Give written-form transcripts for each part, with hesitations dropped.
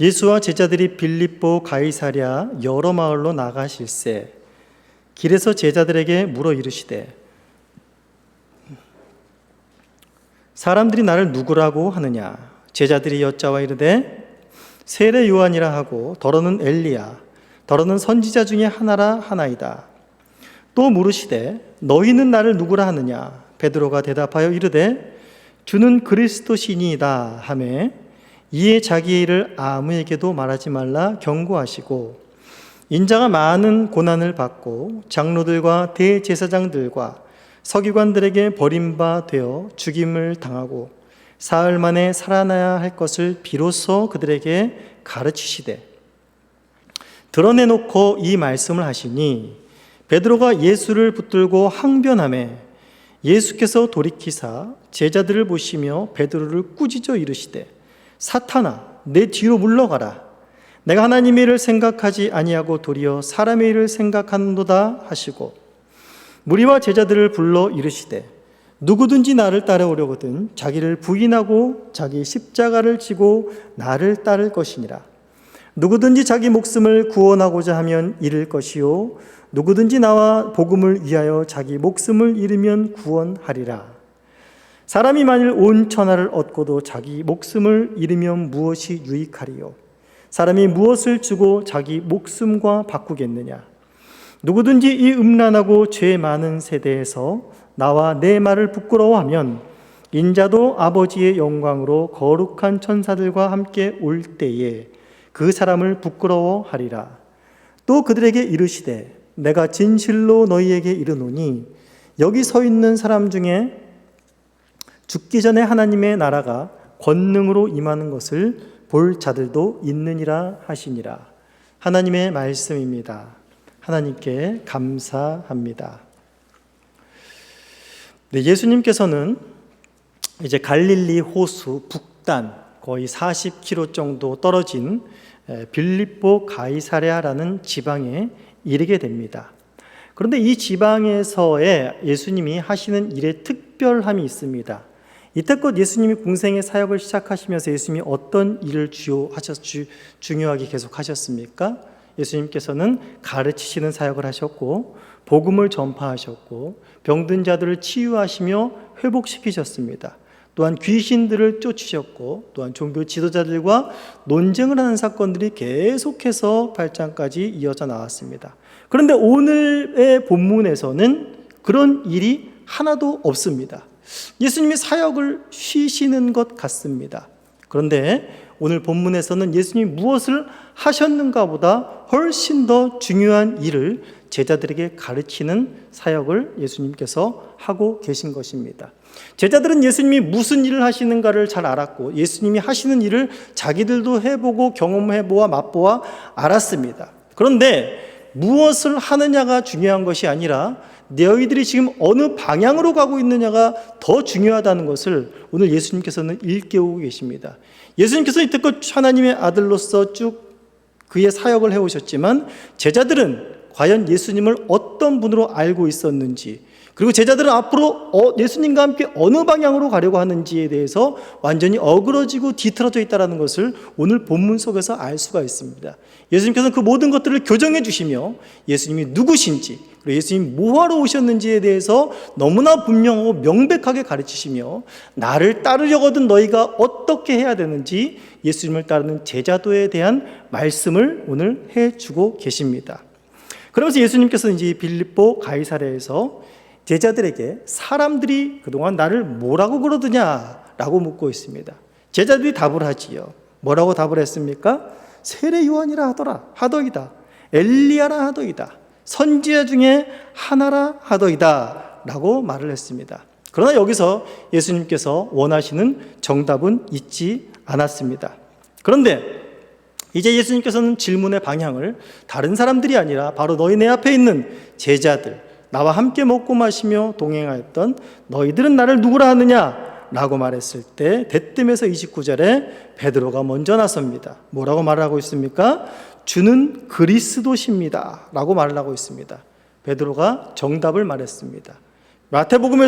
예수와 제자들이 빌립보 가이사랴 여러 마을로 나가실새 길에서 제자들에게 물어 이르시되 사람들이 나를 누구라고 하느냐? 제자들이 여짜와 이르되 세례 요한이라 하고 더러는 엘리야 더러는 선지자 중에 하나라 하나이다. 또 물으시되 너희는 나를 누구라 하느냐? 베드로가 대답하여 이르되 주는 그리스도시니이다 하매 이에 자기의 일을 아무에게도 말하지 말라 경고하시고 인자가 많은 고난을 받고 장로들과 대제사장들과 서기관들에게 버림바 되어 죽임을 당하고 사흘 만에 살아나야 할 것을 비로소 그들에게 가르치시되 드러내놓고 이 말씀을 하시니 베드로가 예수를 붙들고 항변하매 예수께서 돌이키사 제자들을 보시며 베드로를 꾸짖어 이르시되 사탄아 내 뒤로 물러가라 내가 하나님의 일을 생각하지 아니하고 도리어 사람의 일을 생각하는도다 하시고 무리와 제자들을 불러 이르시되 누구든지 나를 따라오려거든 자기를 부인하고 자기 십자가를 지고 나를 따를 것이니라. 누구든지 자기 목숨을 구원하고자 하면 잃을 것이요 누구든지 나와 복음을 위하여 자기 목숨을 잃으면 구원하리라. 사람이 만일 온 천하를 얻고도 자기 목숨을 잃으면 무엇이 유익하리요? 사람이 무엇을 주고 자기 목숨과 바꾸겠느냐? 누구든지 이 음란하고 죄 많은 세대에서 나와 내 말을 부끄러워하면 인자도 아버지의 영광으로 거룩한 천사들과 함께 올 때에 그 사람을 부끄러워하리라. 또 그들에게 이르시되 내가 진실로 너희에게 이르노니 여기 서 있는 사람 중에 죽기 전에 하나님의 나라가 권능으로 임하는 것을 볼 자들도 있느니라 하시니라. 하나님의 말씀입니다. 하나님께 감사합니다. 네, 예수님께서는 이제 갈릴리 호수 북단 거의 40km 정도 떨어진 빌립보 가이사랴라는 지방에 이르게 됩니다. 그런데 이 지방에서의 예수님이 하시는 일에 특별함이 있습니다. 이때껏 예수님이 공생의 사역을 시작하시면서 예수님이 어떤 일을 중요하게 계속 하셨습니까? 예수님께서는 가르치시는 사역을 하셨고 복음을 전파하셨고 병든 자들을 치유하시며 회복시키셨습니다. 또한 귀신들을 쫓으셨고 또한 종교 지도자들과 논쟁을 하는 사건들이 계속해서 8장까지 이어져 나왔습니다. 그런데 오늘의 본문에서는 그런 일이 하나도 없습니다. 예수님이 사역을 쉬시는 것 같습니다. 그런데 오늘 본문에서는 예수님이 무엇을 하셨는가 보다 훨씬 더 중요한 일을 제자들에게 가르치는 사역을 예수님께서 하고 계신 것입니다. 제자들은 예수님이 무슨 일을 하시는가를 잘 알았고 예수님이 하시는 일을 자기들도 해보고 경험해보아 맛보아 알았습니다. 그런데 무엇을 하느냐가 중요한 것이 아니라 너희들이 지금 어느 방향으로 가고 있느냐가 더 중요하다는 것을 오늘 예수님께서는 일깨우고 계십니다. 예수님께서 이때껏 하나님의 아들로서 쭉 그의 사역을 해오셨지만 제자들은 과연 예수님을 어떤 분으로 알고 있었는지, 그리고 제자들은 앞으로 예수님과 함께 어느 방향으로 가려고 하는지에 대해서 완전히 어그러지고 뒤틀어져 있다는 것을 오늘 본문 속에서 알 수가 있습니다. 예수님께서는 그 모든 것들을 교정해 주시며 예수님이 누구신지, 그리고 예수님이 뭐하러 오셨는지에 대해서 너무나 분명하고 명백하게 가르치시며 나를 따르려거든 너희가 어떻게 해야 되는지 예수님을 따르는 제자도에 대한 말씀을 오늘 해주고 계십니다. 그러면서 예수님께서 이제 빌립보 가이사랴에서 제자들에게 사람들이 그동안 나를 뭐라고 그러더냐라고 묻고 있습니다. 제자들이 답을 하지요. 뭐라고 답을 했습니까? 세례 요한이라 하더이다. 엘리야라 하더이다. 선지자 중에 하나라 하더이다 라고 말을 했습니다. 그러나 여기서 예수님께서 원하시는 정답은 있지 않았습니다. 그런데 이제 예수님께서는 질문의 방향을 다른 사람들이 아니라 바로 너희 내 앞에 있는 제자들, 나와 함께 먹고 마시며 동행하였던 너희들은 나를 누구라 하느냐? 라고 말했을 때 대뜸에서 29절에 베드로가 먼저 나섭니다. 뭐라고 말을 하고 있습니까? 주는 그리스도십니다 라고 말을 하고 있습니다. 베드로가 정답을 말했습니다. 마태복음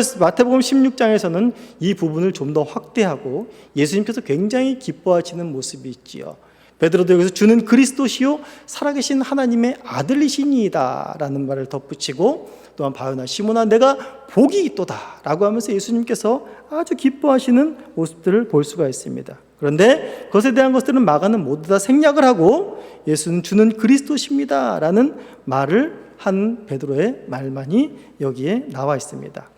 16장에서는 이 부분을 좀 더 확대하고 예수님께서 굉장히 기뻐하시는 모습이 있지요. 베드로도 여기서 주는 그리스도시요 살아계신 하나님의 아들이시니이다 라는 말을 덧붙이고, 또한 바요나 시몬아 내가 복이 있도다 라고 하면서 예수님께서 아주 기뻐하시는 모습들을 볼 수가 있습니다. 그런데 그것에 대한 것들은 마가는 모두 다 생략을 하고 예수는 주는 그리스도십니다 라는 말을 한 베드로의 말만이 여기에 나와 있습니다.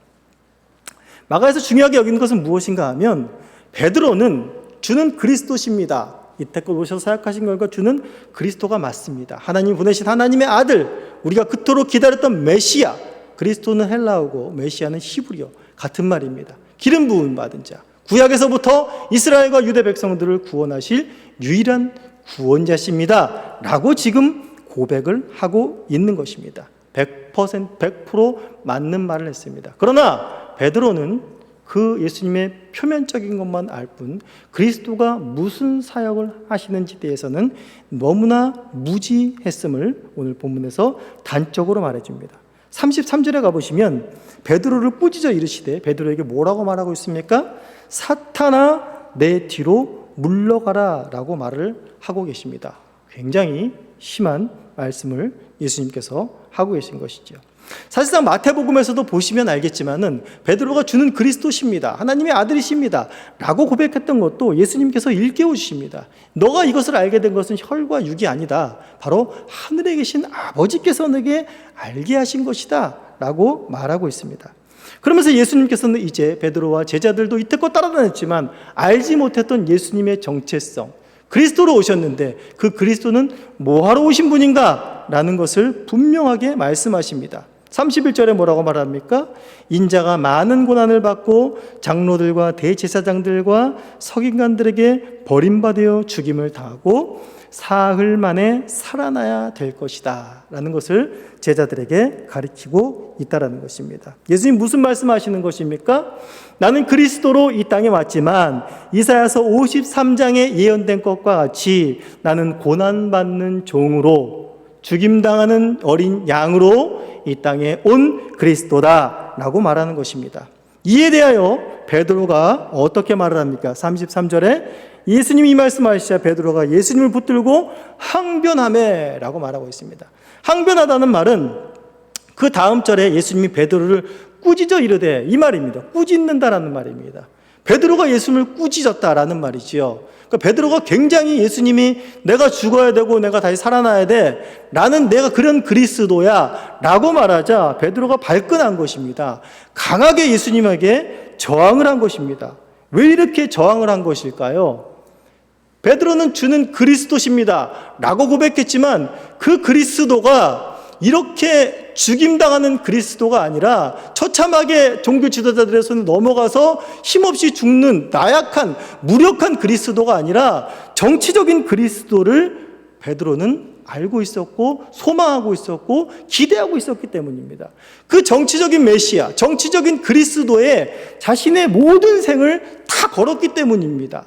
마가에서 중요하게 여기는 것은 무엇인가 하면, 베드로는 주는 그리스도십니다, 이때껏 오셔서 사역하신 것과 주는 그리스도가 맞습니다. 하나님 보내신 하나님의 아들, 우리가 그토록 기다렸던 메시아, 그리스도는 헬라어고 메시아는 히브리어, 같은 말입니다. 기름 부음 받은 자, 구약에서부터 이스라엘과 유대 백성들을 구원하실 유일한 구원자십니다 라고 지금 고백을 하고 있는 것입니다. 100% 맞는 말을 했습니다. 그러나 베드로는 그 예수님의 표면적인 것만 알 뿐 그리스도가 무슨 사역을 하시는지 대해서는 너무나 무지했음을 오늘 본문에서 단적으로 말해줍니다. 33절에 가보시면 베드로를 꾸짖어 이르시되, 베드로에게 뭐라고 말하고 있습니까? 사탄아 내 뒤로 물러가라 라고 말을 하고 계십니다. 굉장히 심한 말씀을 예수님께서 하고 계신 것이죠. 사실상 마태복음에서도 보시면 알겠지만은 베드로가 주는 그리스도십니다, 하나님의 아들이십니다 라고 고백했던 것도 예수님께서 일깨워 주십니다. 너가 이것을 알게 된 것은 혈과 육이 아니다, 바로 하늘에 계신 아버지께서 너에게 알게 하신 것이다 라고 말하고 있습니다. 그러면서 예수님께서는 이제 베드로와 제자들도 이때껏 따라다녔지만 알지 못했던 예수님의 정체성, 그리스도로 오셨는데 그 그리스도는 뭐하러 오신 분인가 라는 것을 분명하게 말씀하십니다. 31절에 뭐라고 말합니까? 인자가 많은 고난을 받고 장로들과 대제사장들과 서기관들에게 버림받아 죽임을 당하고 사흘 만에 살아나야 될 것이다 라는 것을 제자들에게 가르치고 있다라는 것입니다. 예수님 무슨 말씀하시는 것입니까? 나는 그리스도로 이 땅에 왔지만 이사야서 53장에 예언된 것과 같이 나는 고난받는 종으로, 죽임당하는 어린 양으로 이 땅에 온 그리스도다 라고 말하는 것입니다. 이에 대하여 베드로가 어떻게 말을 합니까? 33절에 예수님이 이 말씀하시자 베드로가 예수님을 붙들고 항변하매 라고 말하고 있습니다. 항변하다는 말은 그 다음 절에 예수님이 베드로를 꾸짖어 이르되, 이 말입니다. 꾸짖는다라는 말입니다. 베드로가 예수님을 꾸짖었다라는 말이지요. 그러니까 베드로가 굉장히 예수님이 내가 죽어야 되고 내가 다시 살아나야 돼, 나는 내가 그런 그리스도야 라고 말하자 베드로가 발끈한 것입니다. 강하게 예수님에게 저항을 한 것입니다. 왜 이렇게 저항을 한 것일까요? 베드로는 주는 그리스도십니다 라고 고백했지만 그 그리스도가 이렇게 죽임당하는 그리스도가 아니라 처참하게 종교 지도자들의 손에 넘어가서 힘없이 죽는 나약한 무력한 그리스도가 아니라 정치적인 그리스도를 베드로는 알고 있었고 소망하고 있었고 기대하고 있었기 때문입니다. 그 정치적인 메시아, 정치적인 그리스도에 자신의 모든 생을 다 걸었기 때문입니다.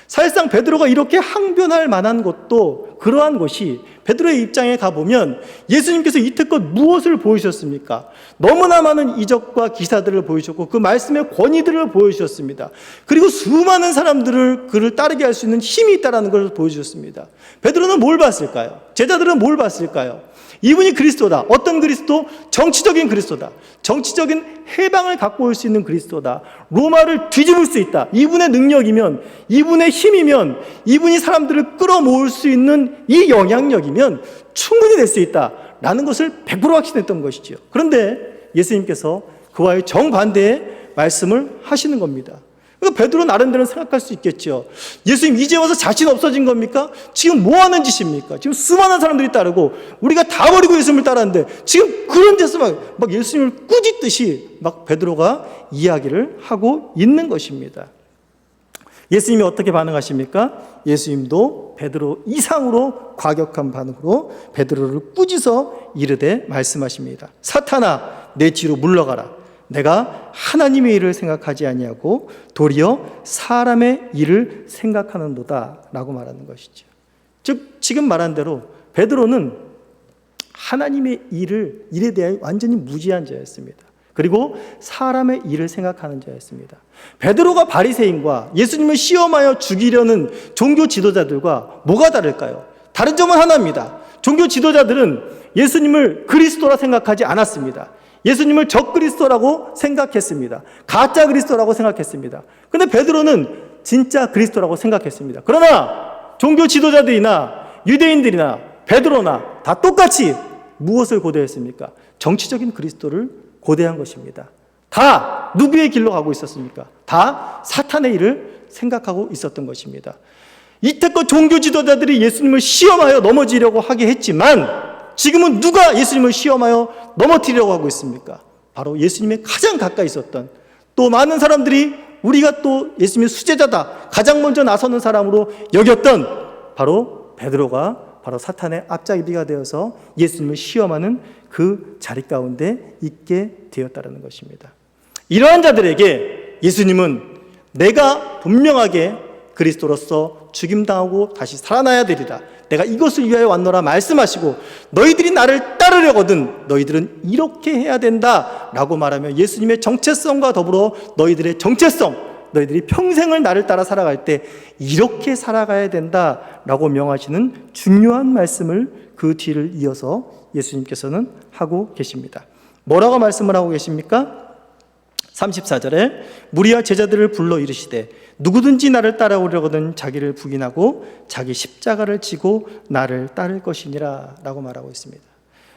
사실상 베드로가 이렇게 항변할 만한 것도 그러한 것이, 베드로의 입장에 가보면 예수님께서 이때껏 무엇을 보여주셨습니까? 너무나 많은 이적과 기사들을 보여주셨고 그 말씀의 권위들을 보여주셨습니다. 그리고 수많은 사람들을 그를 따르게 할 수 있는 힘이 있다는 것을 보여주셨습니다. 베드로는 뭘 봤을까요? 제자들은 뭘 봤을까요? 이분이 그리스도다. 어떤 그리스도? 정치적인 그리스도다. 정치적인 해방을 갖고 올 수 있는 그리스도다. 로마를 뒤집을 수 있다. 이분의 능력이면, 이분의 힘이면, 이분이 사람들을 끌어모을 수 있는 이 영향력이면 충분히 될 수 있다 라는 것을 100% 확신했던 것이죠. 그런데 예수님께서 그와의 정반대의 말씀을 하시는 겁니다. 그러니까 베드로 나름대로 생각할 수 있겠죠. 예수님 이제 와서 자신 없어진 겁니까? 지금 뭐 하는 짓입니까? 지금 수많은 사람들이 따르고 우리가 다 버리고 예수님을 따랐는데 지금 그런 데서 막 예수님을 꾸짖듯이 막 베드로가 이야기를 하고 있는 것입니다. 예수님이 어떻게 반응하십니까? 예수님도 베드로 이상으로 과격한 반응으로 베드로를 꾸짖어 이르되 말씀하십니다. 사탄아 내 뒤로 물러가라. 내가 하나님의 일을 생각하지 아니하고 도리어 사람의 일을 생각하는도다 라고 말하는 것이죠. 즉 지금 말한 대로 베드로는 하나님의 일에 대해 완전히 무지한 자였습니다. 그리고 사람의 일을 생각하는 자였습니다. 베드로가 바리새인과 예수님을 시험하여 죽이려는 종교 지도자들과 뭐가 다를까요? 다른 점은 하나입니다. 종교 지도자들은 예수님을 그리스도라 생각하지 않았습니다. 예수님을 적그리스도라고 생각했습니다. 가짜 그리스도라고 생각했습니다. 그런데 베드로는 진짜 그리스도라고 생각했습니다. 그러나 종교 지도자들이나 유대인들이나 베드로나 다 똑같이 무엇을 고대했습니까? 정치적인 그리스도를 고대한 것입니다. 다 누구의 길로 가고 있었습니까? 다 사탄의 일을 생각하고 있었던 것입니다. 이때껏 종교 지도자들이 예수님을 시험하여 넘어지려고 하게 했지만 지금은 누가 예수님을 시험하여 넘어뜨리려고 하고 있습니까? 바로 예수님의 가장 가까이 있었던, 또 많은 사람들이 우리가 또 예수님의 수제자다, 가장 먼저 나서는 사람으로 여겼던 바로 베드로가 바로 사탄의 앞잡이가 되어서 예수님을 시험하는 그 자리 가운데 있게 되었다는 것입니다. 이러한 자들에게 예수님은 내가 분명하게 그리스도로서 죽임당하고 다시 살아나야 되리라, 내가 이것을 위하여 왔노라 말씀하시고 너희들이 나를 따르려거든 너희들은 이렇게 해야 된다 라고 말하며 예수님의 정체성과 더불어 너희들의 정체성, 너희들이 평생을 나를 따라 살아갈 때 이렇게 살아가야 된다라고 명하시는 중요한 말씀을 그 뒤를 이어서 예수님께서는 하고 계십니다. 뭐라고 말씀을 하고 계십니까? 34절에 무리와 제자들을 불러 이르시되 누구든지 나를 따라오려거든 자기를 부인하고 자기 십자가를 지고 나를 따를 것이니라 라고 말하고 있습니다.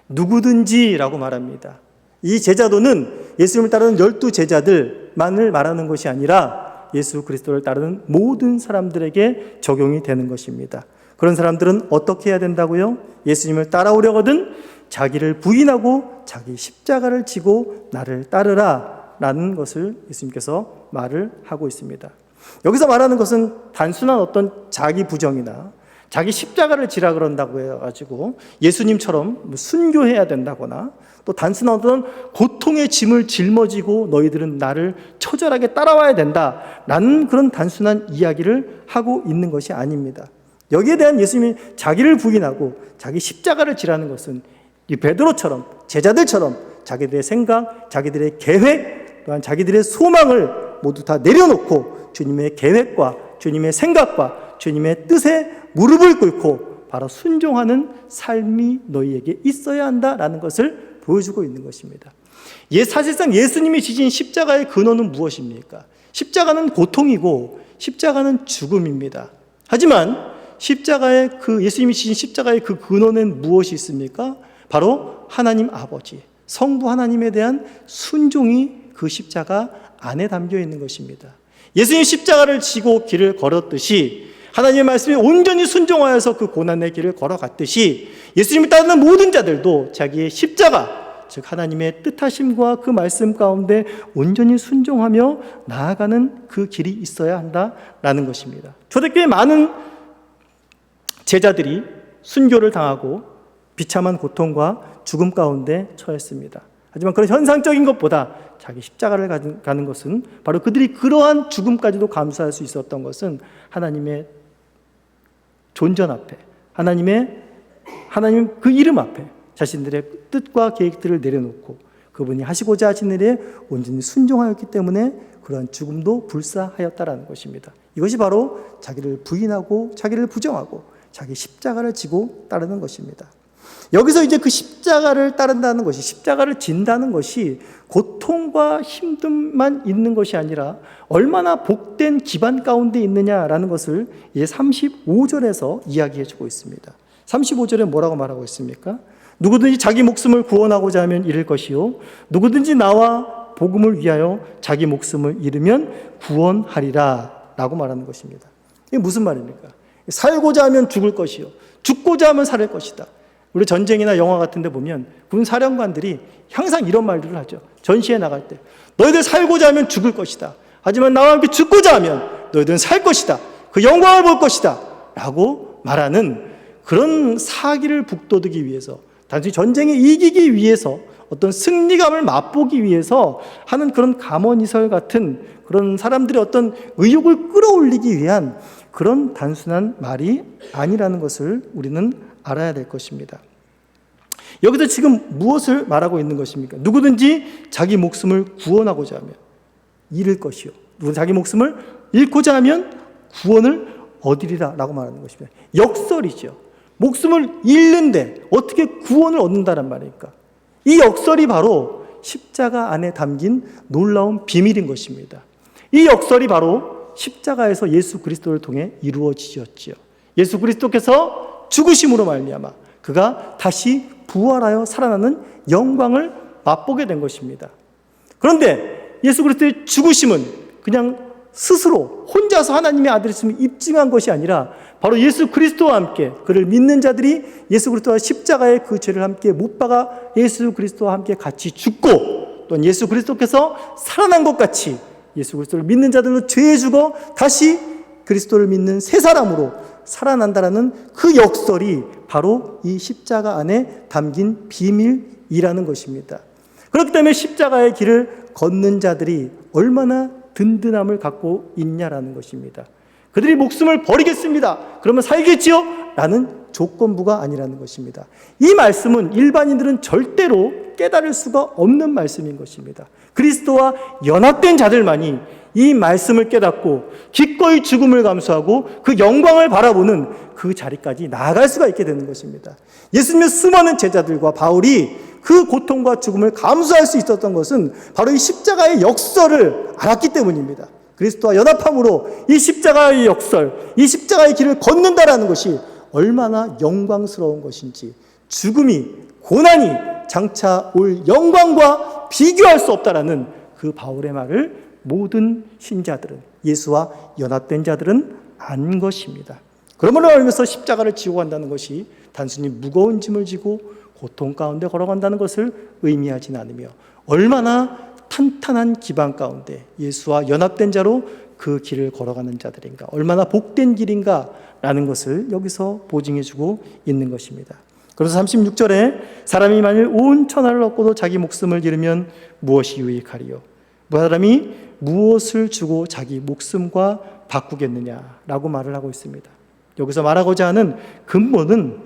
누구든지 라고 말합니다. 이 제자도는 예수님을 따르는 12제자들만을 말하는 것이 아니라 예수 그리스도를 따르는 모든 사람들에게 적용이 되는 것입니다. 그런 사람들은 어떻게 해야 된다고요? 예수님을 따라오려거든 자기를 부인하고 자기 십자가를 지고 나를 따르라 라는 것을 예수님께서 말을 하고 있습니다. 여기서 말하는 것은 단순한 어떤 자기 부정이나 자기 십자가를 지라 그런다고 해가지고 예수님처럼 순교해야 된다거나 또 단순한 어떤 고통의 짐을 짊어지고 너희들은 나를 처절하게 따라와야 된다라는 그런 단순한 이야기를 하고 있는 것이 아닙니다. 여기에 대한 예수님이 자기를 부인하고 자기 십자가를 지라는 것은 이 베드로처럼 제자들처럼 자기들의 생각, 자기들의 계획, 또한 자기들의 소망을 모두 다 내려놓고 주님의 계획과 주님의 생각과 주님의 뜻에 무릎을 꿇고 바로 순종하는 삶이 너희에게 있어야 한다라는 것을 보여주고 있는 것입니다. 사실상 예수님이 지신 십자가의 근원은 무엇입니까? 십자가는 고통이고 십자가는 죽음입니다. 하지만 십자가의 예수님이 지신 십자가의 그 근원엔 무엇이 있습니까? 바로 하나님 아버지, 성부 하나님에 대한 순종이 그 십자가 안에 담겨 있는 것입니다. 예수님이 십자가를 지고 길을 걸었듯이 하나님의 말씀에 온전히 순종하여서 그 고난의 길을 걸어갔듯이 예수님을 따르는 모든 자들도 자기의 십자가, 즉 하나님의 뜻하심과 그 말씀 가운데 온전히 순종하며 나아가는 그 길이 있어야 한다라는 것입니다. 초대교회 많은 제자들이 순교를 당하고 비참한 고통과 죽음 가운데 처했습니다. 하지만 그런 현상적인 것보다 자기 십자가를 가는 것은 바로 그들이 그러한 죽음까지도 감수할 수 있었던 것은 하나님의 존전 앞에, 하나님 그 이름 앞에 자신들의 뜻과 계획들을 내려놓고 그분이 하시고자 하신 일에 온전히 순종하였기 때문에 그러한 죽음도 불사하였다라는 것입니다. 이것이 바로 자기를 부인하고 자기를 부정하고 자기 십자가를 지고 따르는 것입니다. 여기서 이제 그 십자가를 따른다는 것이, 십자가를 진다는 것이 고통과 힘듦만 있는 것이 아니라 얼마나 복된 기반 가운데 있느냐라는 것을 이제 35절에서 이야기해 주고 있습니다. 35절에 뭐라고 말하고 있습니까? 누구든지 자기 목숨을 구원하고자 하면 잃을 것이요 누구든지 나와 복음을 위하여 자기 목숨을 잃으면 구원하리라 라고 말하는 것입니다. 이게 무슨 말입니까? 살고자 하면 죽을 것이요 죽고자 하면 살 것이다. 우리 전쟁이나 영화 같은 데 보면 군 사령관들이 항상 이런 말들을 하죠. 전시에 나갈 때 너희들 살고자 하면 죽을 것이다. 하지만 나와 함께 죽고자 하면 너희들은 살 것이다. 그 영광을 볼 것이다 라고 말하는 그런 사기를 북돋우기 위해서, 단순히 전쟁에 이기기 위해서, 어떤 승리감을 맛보기 위해서 하는 그런 감언이설 같은 그런 사람들의 어떤 의욕을 끌어올리기 위한 그런 단순한 말이 아니라는 것을 우리는 알아야 될 것입니다. 여기서 지금 무엇을 말하고 있는 것입니까? 누구든지 자기 목숨을 구원하고자 하면 잃을 것이요, 누구든 자기 목숨을 잃고자 하면 구원을 얻으리라 라고 말하는 것입니다. 역설이죠. 목숨을 잃는데 어떻게 구원을 얻는다는 말입니까? 이 역설이 바로 십자가 안에 담긴 놀라운 비밀인 것입니다. 이 역설이 바로 십자가에서 예수 그리스도를 통해 이루어지었지요. 예수 그리스도께서 죽으심으로 말미암아 그가 다시 부활하여 살아나는 영광을 맛보게 된 것입니다. 그런데 예수 그리스도의 죽으심은 그냥 스스로 혼자서 하나님의 아들이심을 입증한 것이 아니라 바로 예수 그리스도와 함께 그를 믿는 자들이 예수 그리스도와 십자가의 그 죄를 함께 못 박아 예수 그리스도와 함께 같이 죽고, 또한 예수 그리스도께서 살아난 것 같이 예수 그리스도를 믿는 자들로 죄에 죽어 다시 그리스도를 믿는 새 사람으로 살아난다라는 그 역설이 바로 이 십자가 안에 담긴 비밀이라는 것입니다. 그렇기 때문에 십자가의 길을 걷는 자들이 얼마나 든든함을 갖고 있냐라는 것입니다. 그들이 목숨을 버리겠습니다, 그러면 살겠지요? 라는 조건부가 아니라는 것입니다. 이 말씀은 일반인들은 절대로 깨달을 수가 없는 말씀인 것입니다. 그리스도와 연합된 자들만이 이 말씀을 깨닫고 기꺼이 죽음을 감수하고 그 영광을 바라보는 그 자리까지 나아갈 수가 있게 되는 것입니다. 예수님의 수많은 제자들과 바울이 그 고통과 죽음을 감수할 수 있었던 것은 바로 이 십자가의 역설을 알았기 때문입니다. 그리스도와 연합함으로 이 십자가의 역설, 이 십자가의 길을 걷는다라는 것이 얼마나 영광스러운 것인지, 죽음이, 고난이 장차 올 영광과 비교할 수 없다라는 그 바울의 말을 모든 신자들은, 예수와 연합된 자들은 안 것입니다. 그러므로 알면서 십자가를 지고 간다는 것이 단순히 무거운 짐을 지고 고통 가운데 걸어간다는 것을 의미하지는 않으며, 얼마나 탄탄한 기반 가운데 예수와 연합된 자로 그 길을 걸어가는 자들인가, 얼마나 복된 길인가 라는 것을 여기서 보증해주고 있는 것입니다. 그래서 36절에 사람이 만일 온 천하를 얻고도 자기 목숨을 잃으면 무엇이 유익하리요? 사람이 무엇을 주고 자기 목숨과 바꾸겠느냐라고 말을 하고 있습니다. 여기서 말하고자 하는 근본은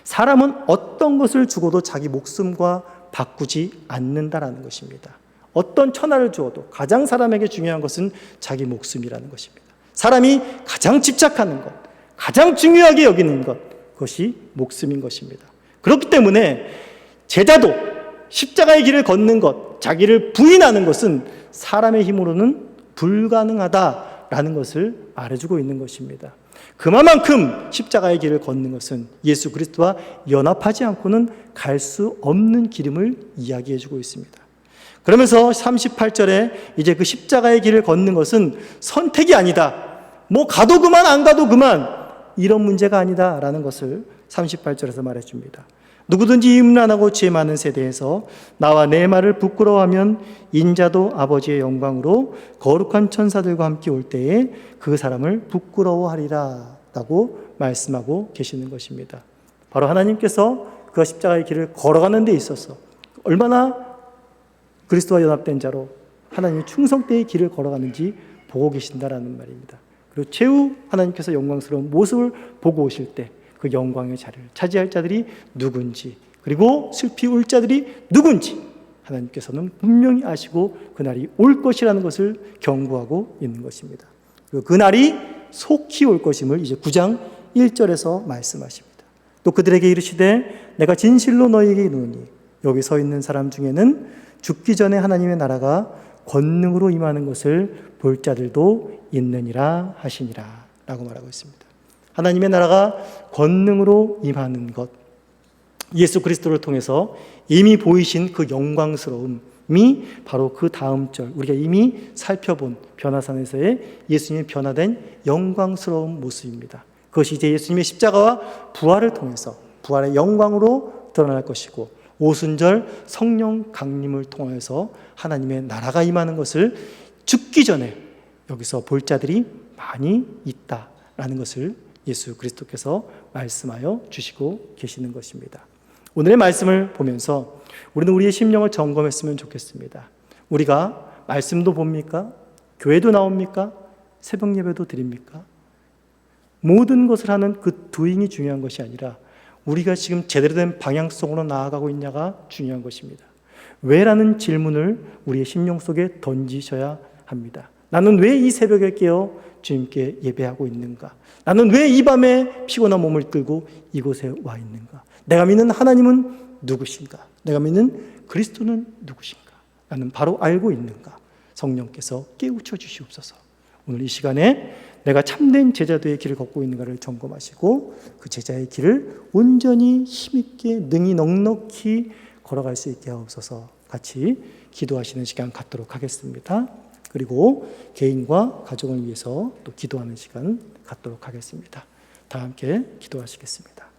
사람은 어떤 것을 주고도 자기 목숨과 바꾸지 않는다라는 것입니다. 어떤 천하를 주어도 가장 사람에게 중요한 것은 자기 목숨이라는 것입니다. 사람이 가장 집착하는 것, 가장 중요하게 여기는 것, 그것이 목숨인 것입니다. 그렇기 때문에 제자도 십자가의 길을 걷는 것, 자기를 부인하는 것은 사람의 힘으로는 불가능하다라는 것을 말해주고 있는 것입니다. 그만큼 십자가의 길을 걷는 것은 예수 그리스도와 연합하지 않고는 갈 수 없는 길임을 이야기해주고 있습니다. 그러면서 38절에 이제 그 십자가의 길을 걷는 것은 선택이 아니다, 뭐 가도 그만 안 가도 그만, 이런 문제가 아니다라는 것을 38절에서 말해줍니다. 누구든지 음란하고 죄 많은 세대에서 나와 내 말을 부끄러워하면 인자도 아버지의 영광으로 거룩한 천사들과 함께 올 때에 그 사람을 부끄러워하리라 라고 말씀하고 계시는 것입니다. 바로 하나님께서 그 십자가의 길을 걸어가는 데 있어서 얼마나 그리스도와 연합된 자로 하나님의 충성되의 길을 걸어가는지 보고 계신다라는 말입니다. 그리고 최후 하나님께서 영광스러운 모습을 보고 오실 때 그 영광의 자리를 차지할 자들이 누군지, 그리고 슬피 울 자들이 누군지 하나님께서는 분명히 아시고 그날이 올 것이라는 것을 경고하고 있는 것입니다. 그리고 그날이 속히 올 것임을 이제 9장 1절에서 말씀하십니다. 또 그들에게 이르시되 내가 진실로 너희에게 이르노니 여기 서 있는 사람 중에는 죽기 전에 하나님의 나라가 권능으로 임하는 것을 볼 자들도 있느니라 하시니라 라고 말하고 있습니다. 하나님의 나라가 권능으로 임하는 것, 예수 그리스도를 통해서 이미 보이신 그 영광스러움이 바로 그 다음 절, 우리가 이미 살펴본 변화산에서의 예수님의 변화된 영광스러운 모습입니다. 그것이 이제 예수님의 십자가와 부활을 통해서 부활의 영광으로 드러날 것이고, 오순절 성령 강림을 통해서 하나님의 나라가 임하는 것을 죽기 전에 여기서 볼 자들이 많이 있다라는 것을 예수 그리스도께서 말씀하여 주시고 계시는 것입니다. 오늘의 말씀을 보면서 우리는 우리의 심령을 점검했으면 좋겠습니다. 우리가 말씀도 봅니까? 교회도 나옵니까? 새벽 예배도 드립니까? 모든 것을 하는 그 doing이 중요한 것이 아니라 우리가 지금 제대로 된 방향성으로 나아가고 있냐가 중요한 것입니다. 왜라는 질문을 우리의 심령 속에 던지셔야 합니다. 나는 왜 이 새벽에 깨어 주님께 예배하고 있는가? 나는 왜 이 밤에 피곤한 몸을 끌고 이곳에 와 있는가? 내가 믿는 하나님은 누구신가? 내가 믿는 그리스도는 누구신가? 나는 바로 알고 있는가? 성령께서 깨우쳐 주시옵소서. 오늘 이 시간에 내가 참된 제자도의 길을 걷고 있는가를 점검하시고 그 제자의 길을 온전히 힘있게 능히 넉넉히 걸어갈 수 있게 하옵소서. 같이 기도하시는 시간 갖도록 하겠습니다. 그리고 개인과 가정을 위해서 또 기도하는 시간 갖도록 하겠습니다. 다 함께 기도하시겠습니다.